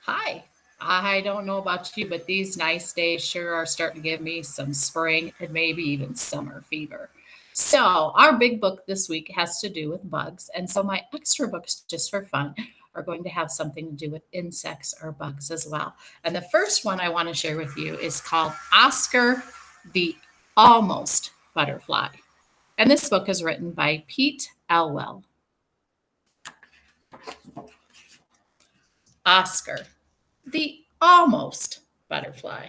Hi. I don't know about you, but these nice days sure are starting to give me some spring and maybe even summer fever. So, our big book this week has to do with bugs. And so, my extra books, just for fun, are going to have something to do with insects or bugs as well. And the first one I want to share with you is called Oscar the Almost Butterfly. And this book is written by Pete Elwell. Oscar the Almost Butterfly.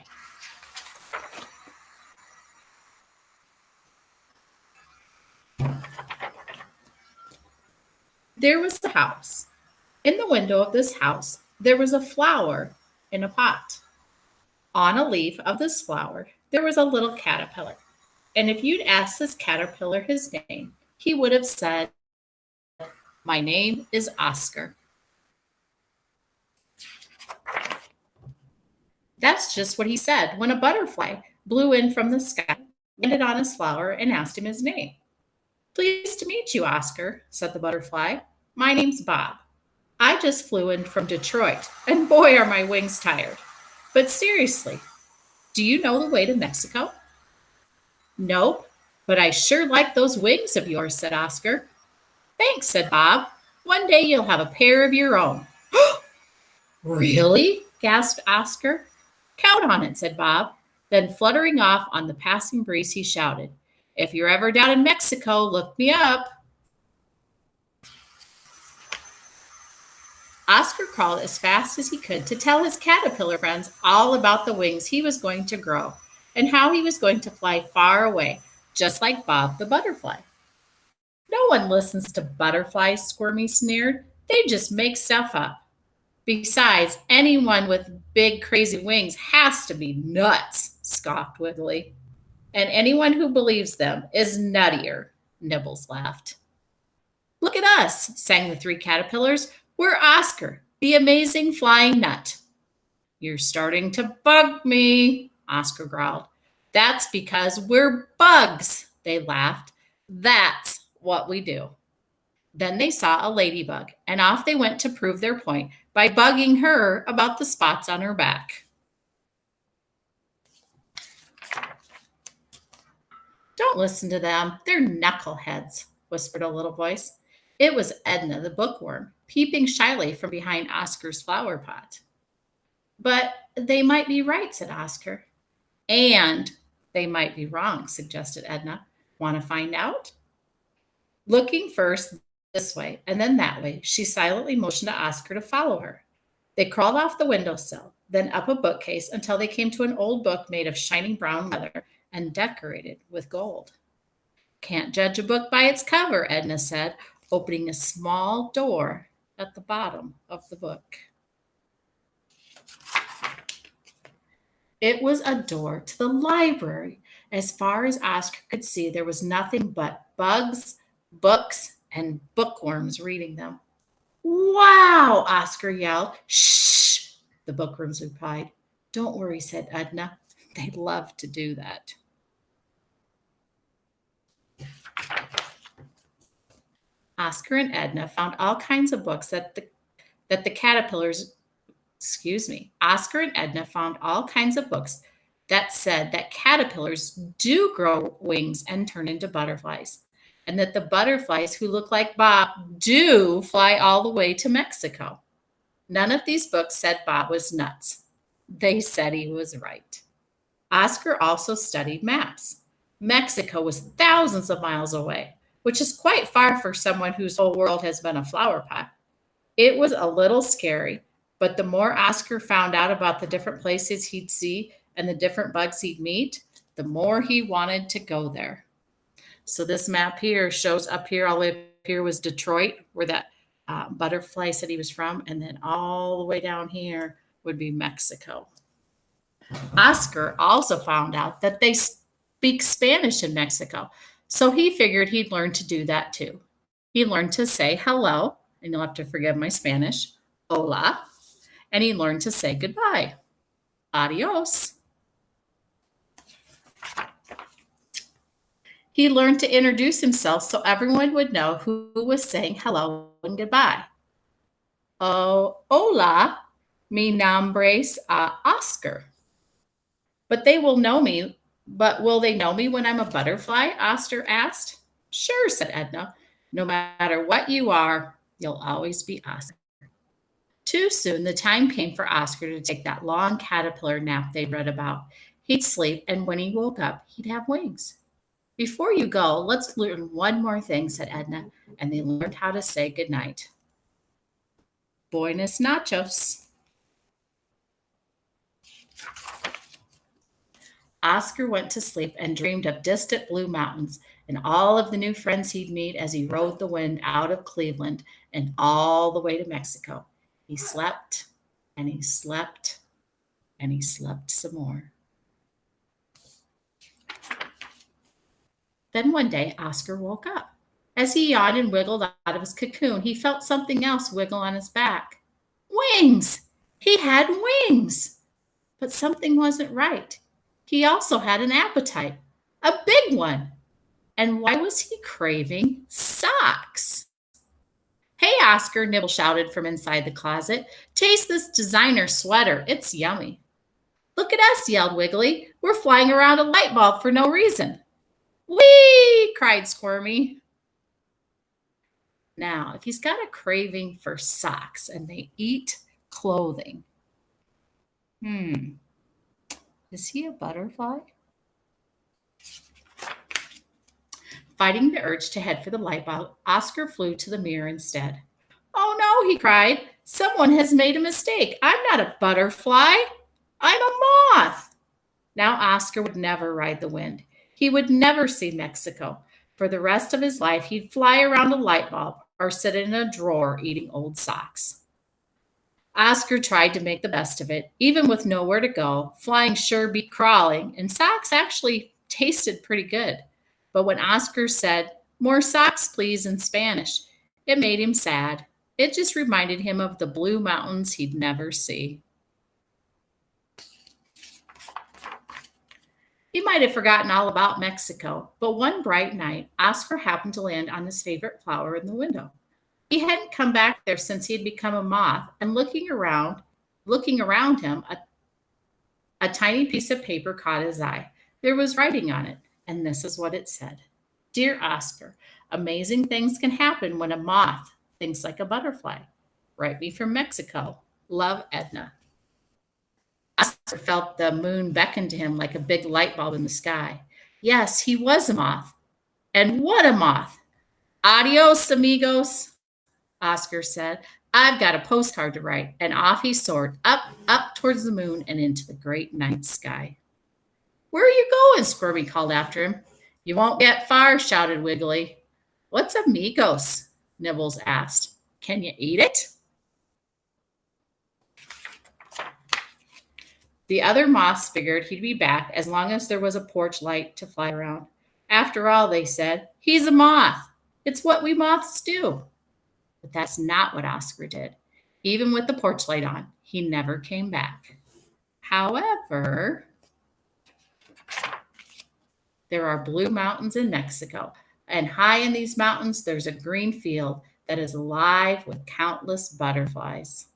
There was a house. In the window of this house, there was a flower in a pot. On a leaf of this flower, there was a little caterpillar. And if you'd asked this caterpillar his name, he would have said, My name is Oscar. That's just what he said when a butterfly blew in from the sky, landed on his flower, and asked him his name. Pleased to meet you, Oscar, said the butterfly. My name's Bob. I just flew in from Detroit, and boy, are my wings tired. But seriously, do you know the way to Mexico? Nope, but I sure like those wings of yours, said Oscar. Thanks, said Bob. One day you'll have a pair of your own. Really? Gasped Oscar. Count on it, said Bob. Then, fluttering off on the passing breeze, he shouted, If you're ever down in Mexico, look me up. Oscar crawled as fast as he could to tell his caterpillar friends all about the wings he was going to grow and how he was going to fly far away, just like Bob the butterfly. No one listens to butterflies, Squirmy sneered. They just make stuff up. Besides, anyone with big, crazy wings has to be nuts, scoffed Wiggly. And anyone who believes them is nuttier, Nibbles laughed. Look at us, sang the three caterpillars. We're Oscar, the amazing flying nut. You're starting to bug me, Oscar growled. That's because we're bugs, they laughed. That's what we do. Then they saw a ladybug, and off they went to prove their point by bugging her about the spots on her back. Don't listen to them. They're knuckleheads, whispered a little voice. It was Edna the bookworm, peeping shyly from behind Oscar's flower pot. But they might be right, said Oscar. And they might be wrong, suggested Edna. Want to find out? Looking first this way and then that way, she silently motioned to Oscar to follow her. They crawled off the windowsill, then up a bookcase until they came to an old book made of shining brown leather and decorated with gold. Can't judge a book by its cover, Edna said, opening a small door at the bottom of the book. It was a door to the library. As far as Oscar could see, there was nothing but bugs, books, and bookworms reading them. Wow, Oscar yelled. Shh, the bookworms replied. Don't worry, said Edna. They'd love to do that. Oscar and Edna found all kinds of books that the caterpillars, excuse me, Oscar and Edna found all kinds of books that said that caterpillars do grow wings and turn into butterflies, and that the butterflies who look like Bob do fly all the way to Mexico. None of these books said Bob was nuts. They said he was right. Oscar also studied maps. Mexico was thousands of miles away, which is quite far for someone whose whole world has been a flower pot. It was a little scary, but the more Oscar found out about the different places he'd see and the different bugs he'd meet, the more he wanted to go there. So this map here shows up here, all the way up here was Detroit, where that butterfly said he was from, and then all the way down here would be Mexico. Oscar also found out that they speak Spanish in Mexico, so he figured he'd learn to do that too. He learned to say hello, and you'll have to forgive my Spanish, hola, and he learned to say goodbye, adios. He learned to introduce himself so everyone would know who was saying hello and goodbye. Oh, hola, Mi nombre's Oscar. But will they know me when I'm a butterfly? Oscar asked. Sure, said Edna. No matter what you are, you'll always be Oscar. Too soon, the time came for Oscar to take that long caterpillar nap they'd read about. He'd sleep, and when he woke up, he'd have wings. Before you go, let's learn one more thing, said Edna, and they learned how to say goodnight. Buenos nachos. Oscar went to sleep and dreamed of distant blue mountains and all of the new friends he'd meet as he rode the wind out of Cleveland and all the way to Mexico. He slept and he slept and he slept some more. Then one day, Oscar woke up. As he yawned and wiggled out of his cocoon, he felt something else wiggle on his back. Wings! He had wings! But something wasn't right. He also had an appetite, a big one. And why was he craving socks? Hey, Oscar, Nibble shouted from inside the closet. Taste this designer sweater. It's yummy. Look at us, yelled Wiggly. We're flying around a light bulb for no reason. Whee! Cried Squirmy. Now, if he's got a craving for socks and they eat clothing, is he a butterfly? Fighting the urge to head for the light bulb, Oscar flew to the mirror instead. Oh no, he cried. Someone has made a mistake. I'm not a butterfly. I'm a moth. Now Oscar would never ride the wind. He would never see Mexico. For the rest of his life, he'd fly around a light bulb or sit in a drawer eating old socks. Oscar tried to make the best of it, even with nowhere to go. Flying sure beat crawling, and socks actually tasted pretty good. But when Oscar said, "More socks, please," in Spanish, it made him sad. It just reminded him of the blue mountains he'd never see. He might have forgotten all about Mexico, but one bright night, Oscar happened to land on his favorite flower in the window. He hadn't come back there since he had become a moth, and looking around him, a tiny piece of paper caught his eye. There was writing on it, and this is what it said. Dear Oscar, amazing things can happen when a moth thinks like a butterfly. Write me from Mexico. Love, Edna. Oscar felt the moon beckon to him like a big light bulb in the sky. Yes, he was a moth. And what a moth! Adios, amigos, Oscar said. I've got a postcard to write. And off he soared, up towards the moon and into the great night sky. Where are you going? Squirmy called after him. You won't get far, shouted Wiggly. What's amigos? Nibbles asked. Can you eat it? The other moths figured he'd be back as long as there was a porch light to fly around. After all, they said, he's a moth. It's what we moths do. But that's not what Oscar did. Even with the porch light on, he never came back. However, there are blue mountains in Mexico, and high in these mountains, there's a green field that is alive with countless butterflies.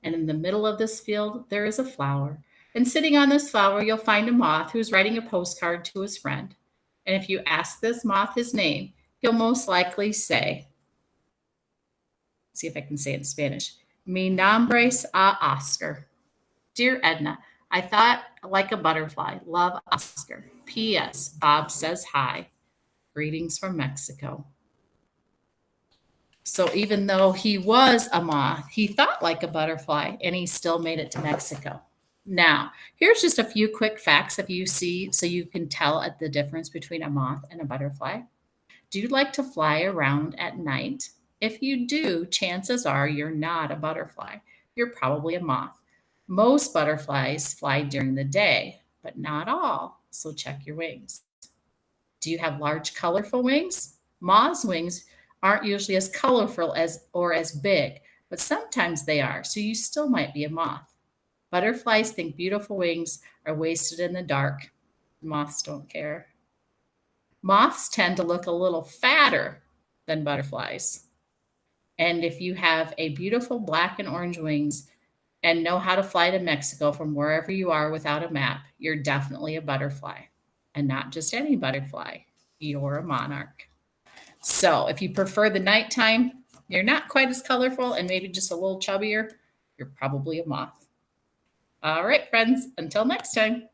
And in the middle of this field, there is a flower. And sitting on this flower, you'll find a moth who's writing a postcard to his friend. And if you ask this moth his name, he'll most likely say, see if I can say it in Spanish, Mi nombre's Oscar. Dear Edna, I thought like a butterfly. Love, Oscar. P.S. Bob says hi. Greetings from Mexico. So even though he was a moth, he thought like a butterfly, and he still made it to Mexico. Now, here's just a few quick facts if you see, so you can tell the difference between a moth and a butterfly. Do you like to fly around at night? If you do, chances are you're not a butterfly. You're probably a moth. Most butterflies fly during the day, but not all, so check your wings. Do you have large, colorful wings? Moths' wings aren't usually as colorful or as big, but sometimes they are, so you still might be a moth. Butterflies think beautiful wings are wasted in the dark. Moths don't care. Moths tend to look a little fatter than butterflies. And if you have a beautiful black and orange wings and know how to fly to Mexico from wherever you are without a map, you're definitely a butterfly. And not just any butterfly, you're a monarch. So if you prefer the nighttime, you're not quite as colorful and maybe just a little chubbier, you're probably a moth. All right, friends, until next time.